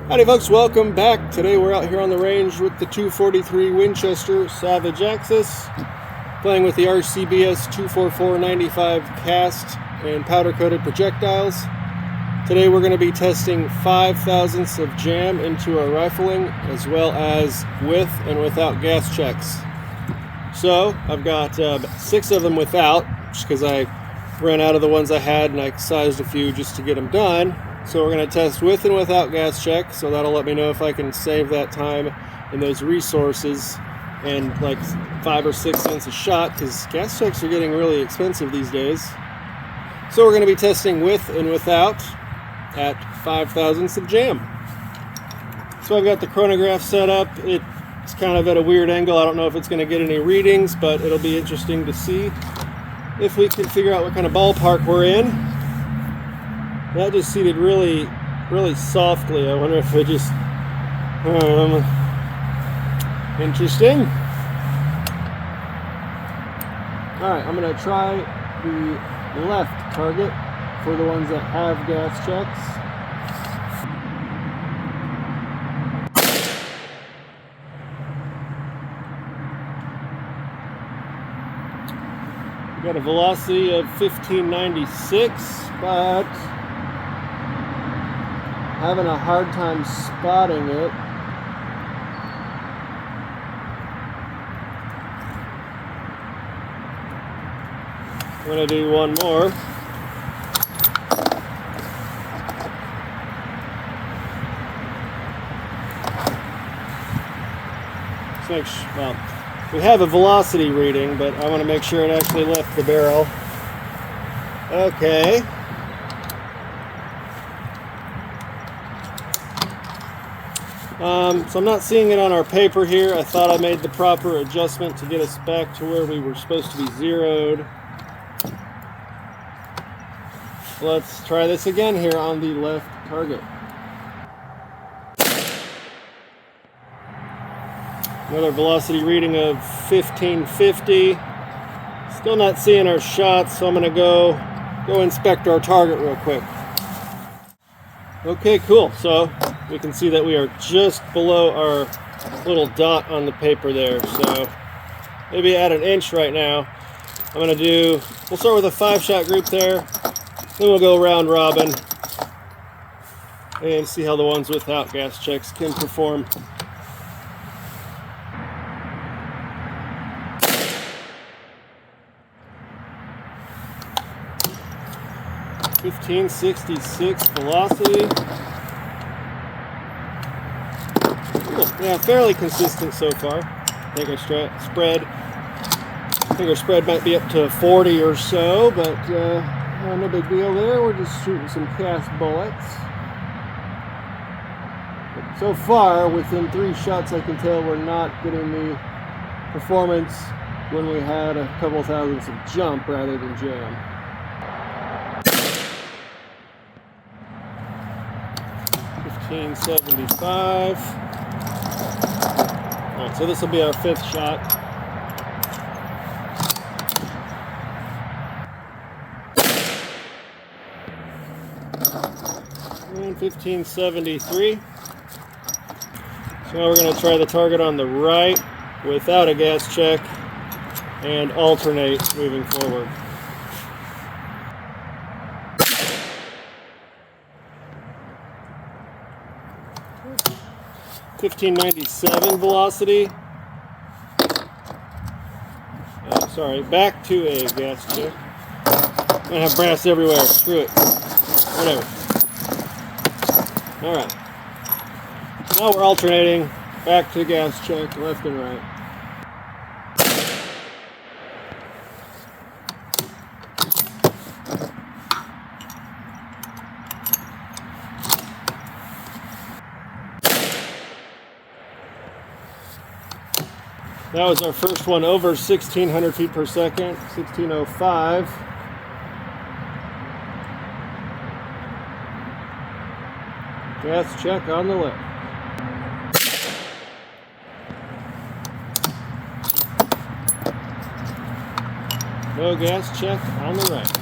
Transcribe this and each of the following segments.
Howdy folks, welcome back. Today we're out here on the range with the 243 Winchester Savage Axis, playing with the RCBS 244-95 cast and powder coated projectiles. Today we're going to be testing 5 thousandths of jam into our rifling, as well as with and without gas checks. So I've got 6 of them without, just because I ran out of the ones I had and I sized a few just to get them done. So we're going to test with and without gas check, so that'll let me know if I can save that time and those resources and like 5 or 6 cents a shot, because gas checks are getting really expensive these days. So we're going to be testing with and without at 5 thousandths of jam. So I've got the chronograph set up. It's kind of at a weird angle. I don't know if it's going to get any readings, but it'll be interesting to see if we can figure out what kind of ballpark we're in. That just seated really, really softly. I wonder if it just, interesting. Alright, I'm going to try the left target for the ones that have gas checks. We got a velocity of 1596, but having a hard time spotting it. I'm going to do one more. Well, we have a velocity reading, but I want to make sure it actually left the barrel. Okay. So I'm not seeing it on our paper here. I thought I made the proper adjustment to get us back to where we were supposed to be zeroed. Let's try this again here on the left target. Another velocity reading of 1550. Still not seeing our shots, so I'm going to go inspect our target real quick. Okay, cool. So we can see that we are just below our little dot on the paper there. So maybe at 1 inch right now. We'll start with a 5-shot group there. Then we'll go round robin and see how the ones without gas checks can perform. .1566 velocity. Cool. Yeah, fairly consistent so far. I think our spread might be up to 40 or so, but no big deal there. We're just shooting some cast bullets. But so far, within 3 shots, I can tell we're not getting the performance when we had a couple thousandths of jump rather than jam. .1575. Alright, so this will be our 5th shot. And 1573. So now we're going to try the target on the right without a gas check and alternate moving forward. 1597 velocity. Sorry, back to a gas check. I'm gonna have brass everywhere. Screw it. Whatever. Alright. Now we're alternating back to gas check, left and right. That was our first one over 1,600 feet per second, 1605. Gas check on the left. No gas check on the right.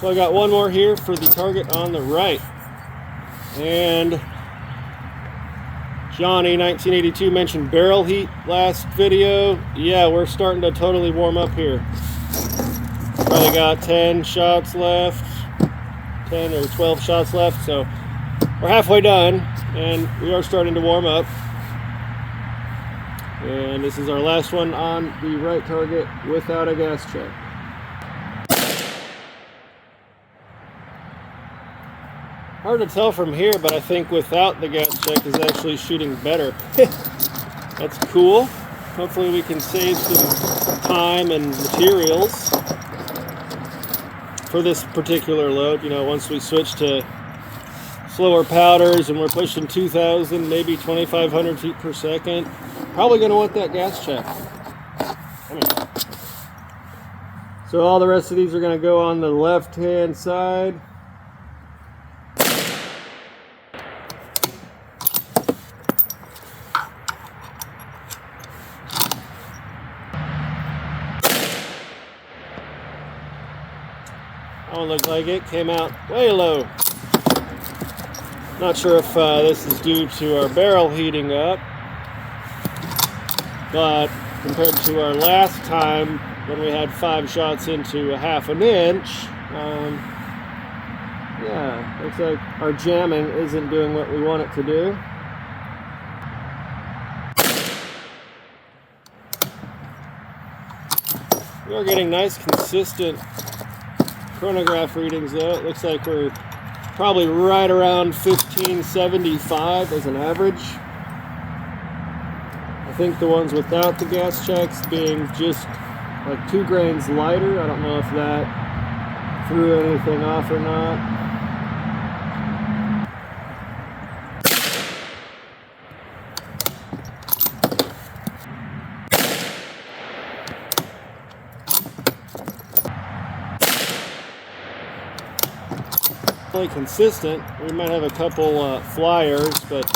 So I got one more here for the target on the right. And Johnny 1982 mentioned barrel heat last video. Yeah, we're starting to totally warm up here. Probably got 10 shots left, 10 or 12 shots left, so we're halfway done and we are starting to warm up. And this is our last one on the right target without a gas check. Hard to tell from here, but I think without the gas check is actually shooting better. That's cool. Hopefully we can save some time and materials for this particular load. You know, once we switch to slower powders and we're pushing 2,000, maybe 2,500 feet per second, probably going to want that gas check. So all the rest of these are going to go on the left-hand side. Don't look like it. Came out way low. Not sure if this is due to our barrel heating up, but compared to our last time when we had 5 shots into a ½ an inch, yeah, looks like our jamming isn't doing what we want it to do. We are getting nice consistent chronograph readings though. It looks like we're probably right around 1575 as an average. I think the ones without the gas checks being just like 2 grains lighter. I don't know if that threw anything off or not. Consistent. We might have a couple flyers, but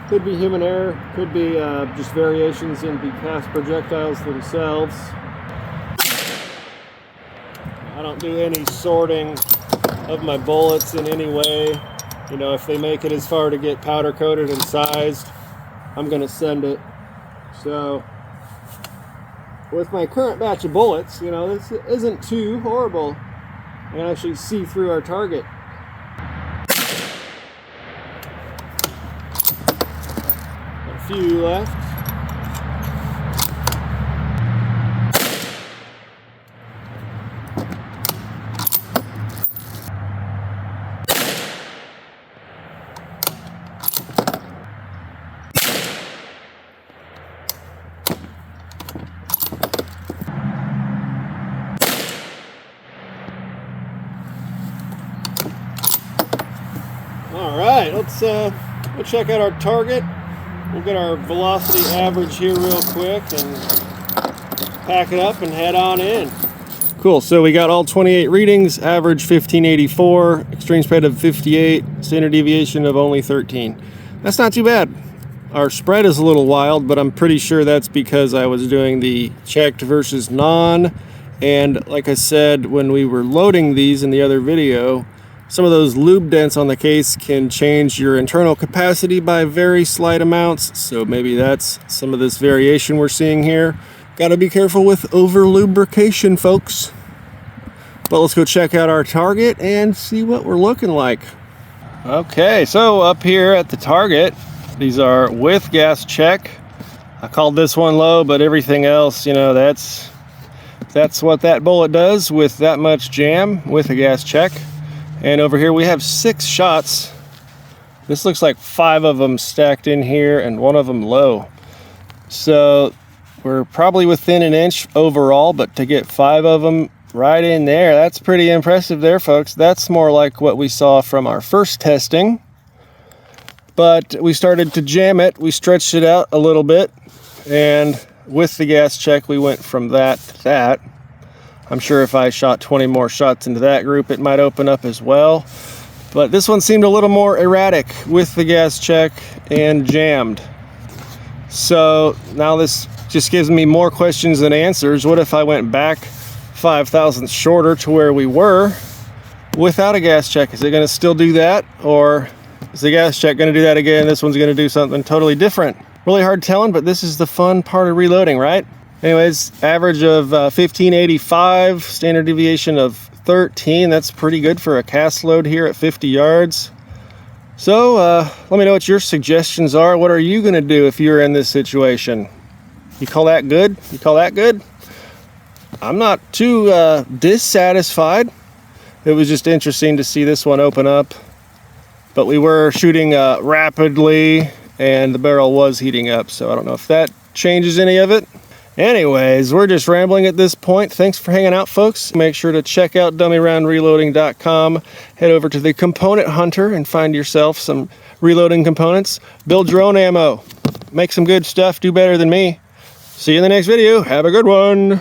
could be human error, could be just variations in the cast projectiles themselves. I don't do any sorting of my bullets in any way. You know, if they make it as far to get powder coated and sized, I'm going to send it. So with my current batch of bullets, you know, this isn't too horrible. I can actually see through our target. Few left. All right, let's check out our target. We'll get our velocity average here real quick and pack it up and head on in. Cool, so we got all 28 readings, average 1584, extreme spread of 58, standard deviation of only 13. That's not too bad. Our spread is a little wild, but I'm pretty sure that's because I was doing the checked versus non. And like I said, when we were loading these in the other video, some of those lube dents on the case can change your internal capacity by very slight amounts, so maybe that's some of this variation we're seeing here. Got to be careful with over lubrication, folks. But let's go check out our target and see what we're looking like. Okay, so up here at the target, these are with gas check. I called this one low, but everything else, you know, that's what that bullet does with that much jam with a gas check. And over here we have 6 shots. This looks like 5 of them stacked in here and 1 of them low. So we're probably within an inch overall, but to get 5 of them right in there, that's pretty impressive there, folks. That's more like what we saw from our first testing. But we started to jam it. We stretched it out a little bit. And with the gas check, we went from that to that. I'm sure if I shot 20 more shots into that group, it might open up as well. But this one seemed a little more erratic with the gas check and jammed. So now this just gives me more questions than answers. What if I went back 5 thousandths shorter to where we were without a gas check. Is it going to still do that, or is the gas check going to do that again? This one's going to do something totally different. Really hard telling, but this is the fun part of reloading, right? Anyways, average of 1585, standard deviation of 13. That's pretty good for a cast load here at 50 yards. So let me know what your suggestions are. What are you going to do if you're in this situation? You call that good? You call that good? I'm not too dissatisfied. It was just interesting to see this one open up. But we were shooting rapidly, and the barrel was heating up, so I don't know if that changes any of it. Anyways, we're just rambling at this point. Thanks for hanging out, folks. Make sure to check out dummyroundreloading.com. Head over to the Component Hunter and find yourself some reloading components. Build your own ammo. Make some good stuff. Do better than me. See you in the next video. Have a good one.